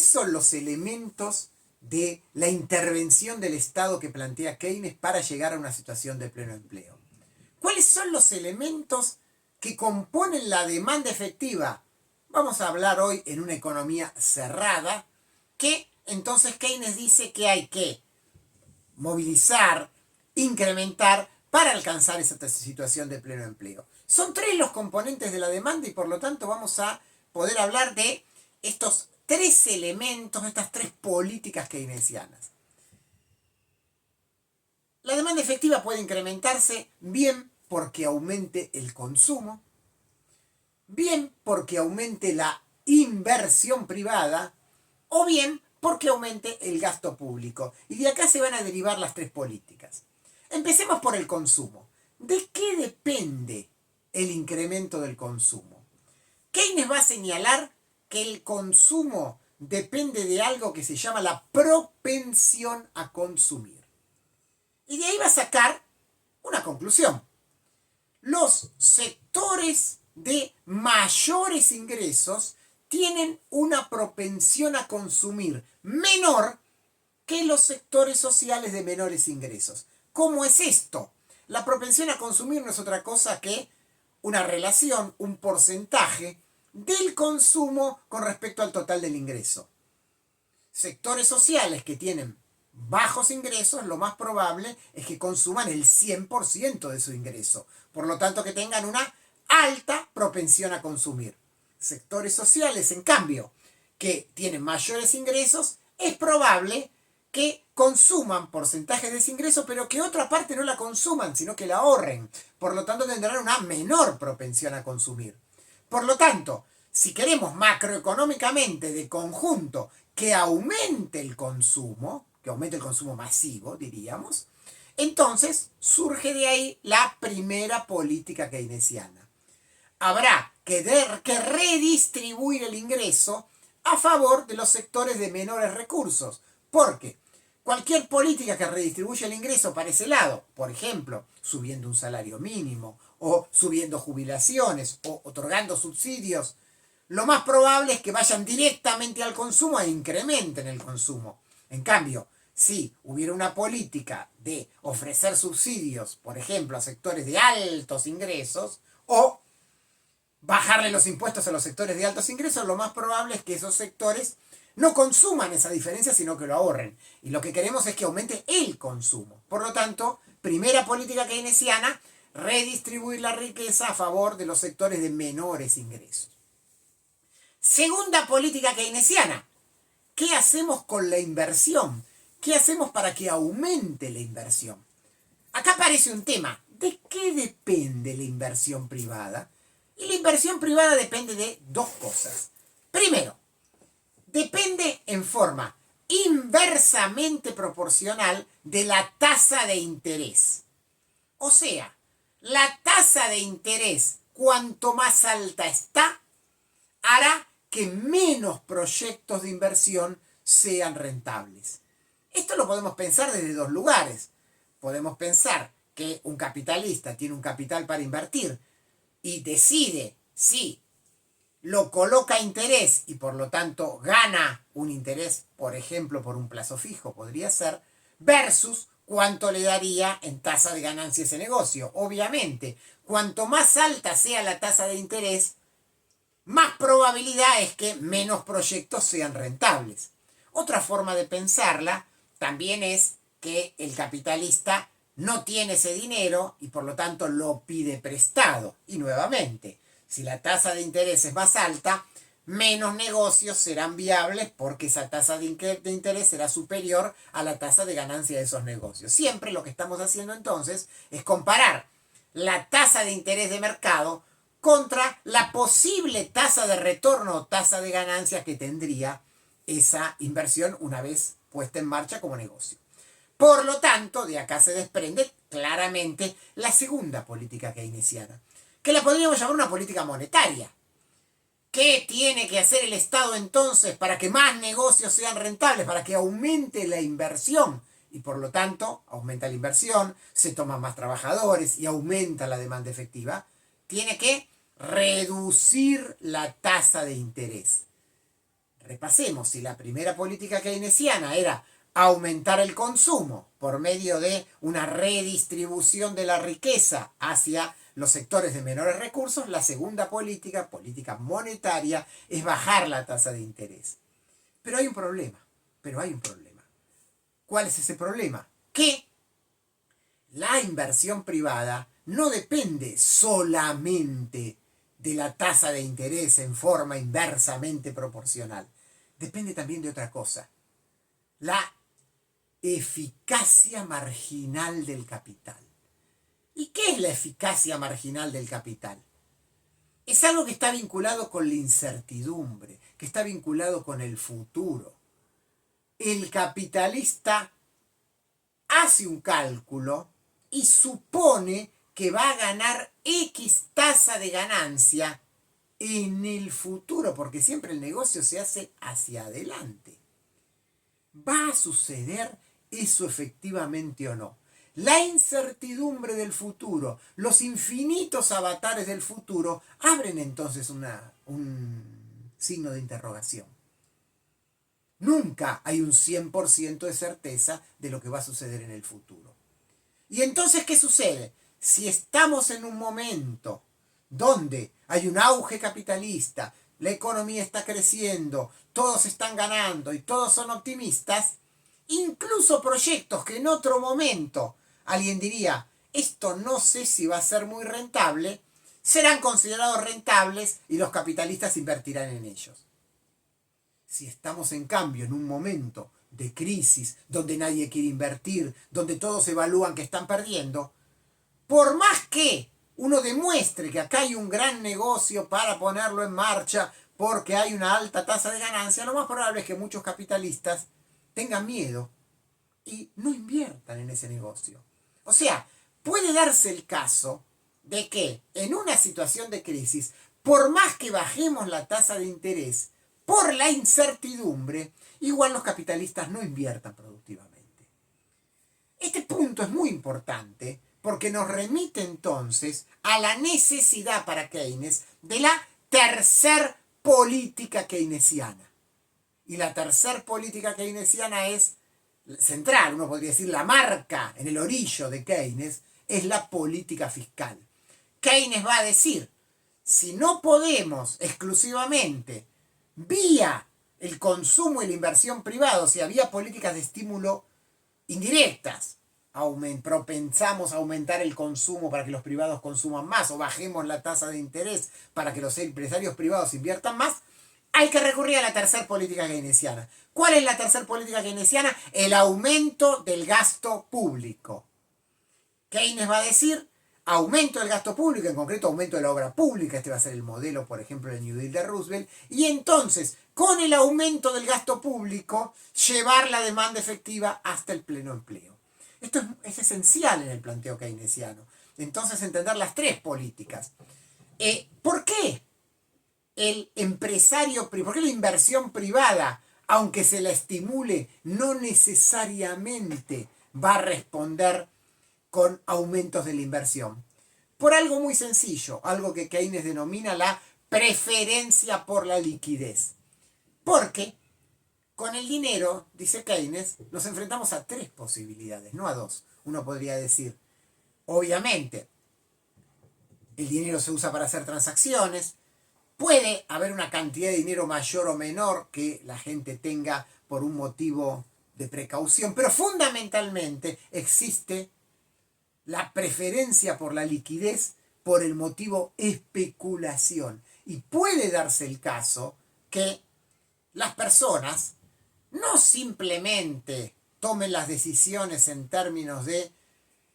¿Cuáles son los elementos de la intervención del Estado que plantea Keynes para llegar a una situación de pleno empleo? ¿Cuáles son los elementos que componen la demanda efectiva? Vamos a hablar hoy en una economía cerrada, que entonces Keynes dice que hay que movilizar, incrementar para alcanzar esa situación de pleno empleo. Son tres los componentes de la demanda y por lo tanto vamos a poder hablar de estos tres elementos, estas tres políticas keynesianas. La demanda efectiva puede incrementarse bien porque aumente el consumo, bien porque aumente la inversión privada o bien porque aumente el gasto público. Y de acá se van a derivar las tres políticas. Empecemos por el consumo. ¿De qué depende el incremento del consumo? Keynes va a señalar que el consumo depende de algo que se llama la propensión a consumir. Y de ahí va a sacar una conclusión. Los sectores de mayores ingresos tienen una propensión a consumir menor que los sectores sociales de menores ingresos. ¿Cómo es esto? La propensión a consumir no es otra cosa que una relación, un porcentaje del consumo con respecto al total del ingreso. Sectores sociales que tienen bajos ingresos, lo más probable es que consuman el 100% de su ingreso. Por lo tanto, que tengan una alta propensión a consumir. Sectores sociales, en cambio, que tienen mayores ingresos, es probable que consuman porcentajes de ese ingreso, pero que otra parte no la consuman, sino que la ahorren. Por lo tanto, tendrán una menor propensión a consumir. Por lo tanto, si queremos macroeconómicamente de conjunto que aumente el consumo masivo, diríamos, entonces surge de ahí la primera política keynesiana. Habrá que redistribuir el ingreso a favor de los sectores de menores recursos, porque cualquier política que redistribuya el ingreso para ese lado, por ejemplo, subiendo un salario mínimo, o subiendo jubilaciones, o otorgando subsidios, lo más probable es que vayan directamente al consumo e incrementen el consumo. En cambio, si hubiera una política de ofrecer subsidios, por ejemplo, a sectores de altos ingresos, o bajarle los impuestos a los sectores de altos ingresos, lo más probable es que esos sectores no consuman esa diferencia, sino que lo ahorren. Y lo que queremos es que aumente el consumo. Por lo tanto, primera política keynesiana, redistribuir la riqueza a favor de los sectores de menores ingresos. Segunda política keynesiana, ¿qué hacemos con la inversión? ¿Qué hacemos para que aumente la inversión? Acá aparece un tema. ¿De qué depende la inversión privada? Y la inversión privada depende de dos cosas. Primero, depende en forma inversamente proporcional de la tasa de interés. O sea, la tasa de interés, cuanto más alta está, hará que menos proyectos de inversión sean rentables. Esto lo podemos pensar desde dos lugares. Podemos pensar que un capitalista tiene un capital para invertir y decide si lo coloca a interés y por lo tanto gana un interés, por ejemplo, por un plazo fijo, podría ser, versus cuánto le daría en tasa de ganancia ese negocio. Obviamente, cuanto más alta sea la tasa de interés, más probabilidad es que menos proyectos sean rentables. Otra forma de pensarla también es que el capitalista no tiene ese dinero y por lo tanto lo pide prestado. Y nuevamente, si la tasa de interés es más alta, menos negocios serán viables porque esa tasa de interés será superior a la tasa de ganancia de esos negocios. Siempre lo que estamos haciendo entonces es comparar la tasa de interés de mercado contra la posible tasa de retorno o tasa de ganancia que tendría esa inversión una vez puesta en marcha como negocio. Por lo tanto, de acá se desprende claramente la segunda política keynesiana, que la podríamos llamar una política monetaria. ¿Qué tiene que hacer el Estado entonces para que más negocios sean rentables, para que aumente la inversión? Y por lo tanto, aumenta la inversión, se toman más trabajadores y aumenta la demanda efectiva. Tiene que reducir la tasa de interés. Repasemos, si la primera política keynesiana era aumentar el consumo por medio de una redistribución de la riqueza hacia los sectores de menores recursos, la segunda política, política monetaria, es bajar la tasa de interés. Pero hay un problema, ¿Cuál es ese problema? Que la inversión privada no depende solamente de la tasa de interés en forma inversamente proporcional. Depende también de otra cosa. La eficacia marginal del capital. ¿Y qué es la eficacia marginal del capital? Es algo que está vinculado con la incertidumbre, que está vinculado con el futuro. El capitalista hace un cálculo y supone que va a ganar X tasa de ganancia en el futuro, porque siempre el negocio se hace hacia adelante. ¿Va a suceder eso efectivamente o no? La incertidumbre del futuro, los infinitos avatares del futuro, abren entonces un signo de interrogación. Nunca hay un 100% de certeza de lo que va a suceder en el futuro. ¿Y entonces qué sucede? Si estamos en un momento donde hay un auge capitalista, la economía está creciendo, todos están ganando y todos son optimistas, incluso proyectos que en otro momento alguien diría, esto no sé si va a ser muy rentable, serán considerados rentables y los capitalistas invertirán en ellos. Si estamos en cambio en un momento de crisis, donde nadie quiere invertir, donde todos evalúan que están perdiendo, por más que uno demuestre que acá hay un gran negocio para ponerlo en marcha porque hay una alta tasa de ganancia, lo más probable es que muchos capitalistas tengan miedo y no inviertan en ese negocio. O sea, puede darse el caso de que en una situación de crisis, por más que bajemos la tasa de interés, por la incertidumbre, igual los capitalistas no inviertan productivamente. Este punto es muy importante porque nos remite entonces a la necesidad para Keynes de la tercer política keynesiana. Y la tercer política keynesiana es central, uno podría decir la marca en el orillo de Keynes, es la política fiscal. Keynes va a decir, si no podemos exclusivamente vía el consumo y la inversión privada, o sea, vía políticas de estímulo indirectas, propensamos a aumentar el consumo para que los privados consuman más o bajemos la tasa de interés para que los empresarios privados inviertan más, hay que recurrir a la tercera política keynesiana. ¿Cuál es la tercera política keynesiana? El aumento del gasto público. Keynes va a decir aumento del gasto público, en concreto aumento de la obra pública, este va a ser el modelo, por ejemplo, del New Deal de Roosevelt, y entonces, con el aumento del gasto público, llevar la demanda efectiva hasta el pleno empleo. Esto es esencial en el planteo keynesiano. Entonces, entender las tres políticas. ¿Por qué el empresario, por qué la inversión privada, aunque se la estimule, no necesariamente va a responder con aumentos de la inversión? Por algo muy sencillo, algo que Keynes denomina la preferencia por la liquidez. Porque con el dinero, dice Keynes, nos enfrentamos a tres posibilidades, no a dos. Uno podría decir, obviamente, el dinero se usa para hacer transacciones, puede haber una cantidad de dinero mayor o menor que la gente tenga por un motivo de precaución, pero fundamentalmente existe la preferencia por la liquidez por el motivo especulación. Y puede darse el caso que las personas no simplemente tomen las decisiones en términos de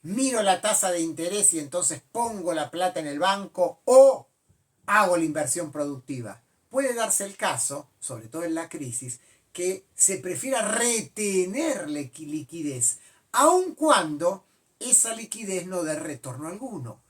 miro la tasa de interés y entonces pongo la plata en el banco o hago la inversión productiva. Puede darse el caso, sobre todo en la crisis, que se prefiera retener liquidez, aun cuando esa liquidez no dé retorno alguno.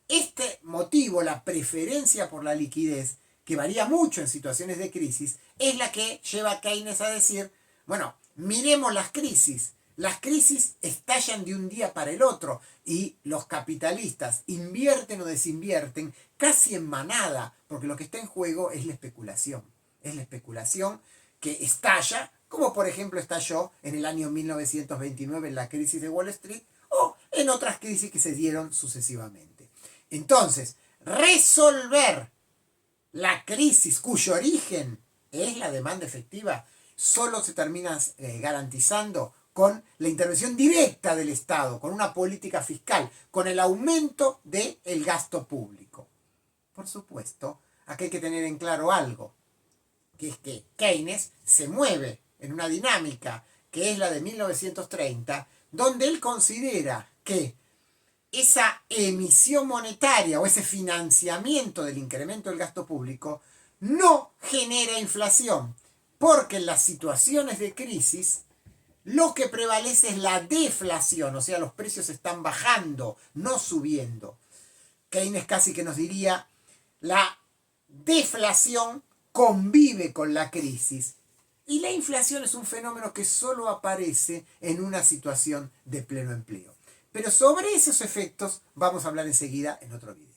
Este motivo, la preferencia por la liquidez, que varía mucho en situaciones de crisis, es la que lleva a Keynes a decir, bueno, miremos las crisis. Las crisis estallan de un día para el otro y los capitalistas invierten o desinvierten casi en manada, porque lo que está en juego es la especulación. Es la especulación que estalla, como por ejemplo estalló en el año 1929 en la crisis de Wall Street o en otras crisis que se dieron sucesivamente. Entonces, resolver la crisis cuyo origen es la demanda efectiva solo se termina garantizando con la intervención directa del Estado, con una política fiscal, con el aumento del gasto público. Por supuesto, aquí hay que tener en claro algo, que es que Keynes se mueve en una dinámica que es la de 1930, donde él considera que esa emisión monetaria o ese financiamiento del incremento del gasto público no genera inflación, porque en las situaciones de crisis lo que prevalece es la deflación, o sea, los precios están bajando, no subiendo. Keynes casi que nos diría, la deflación convive con la crisis y la inflación es un fenómeno que solo aparece en una situación de pleno empleo. Pero sobre esos efectos vamos a hablar enseguida en otro video.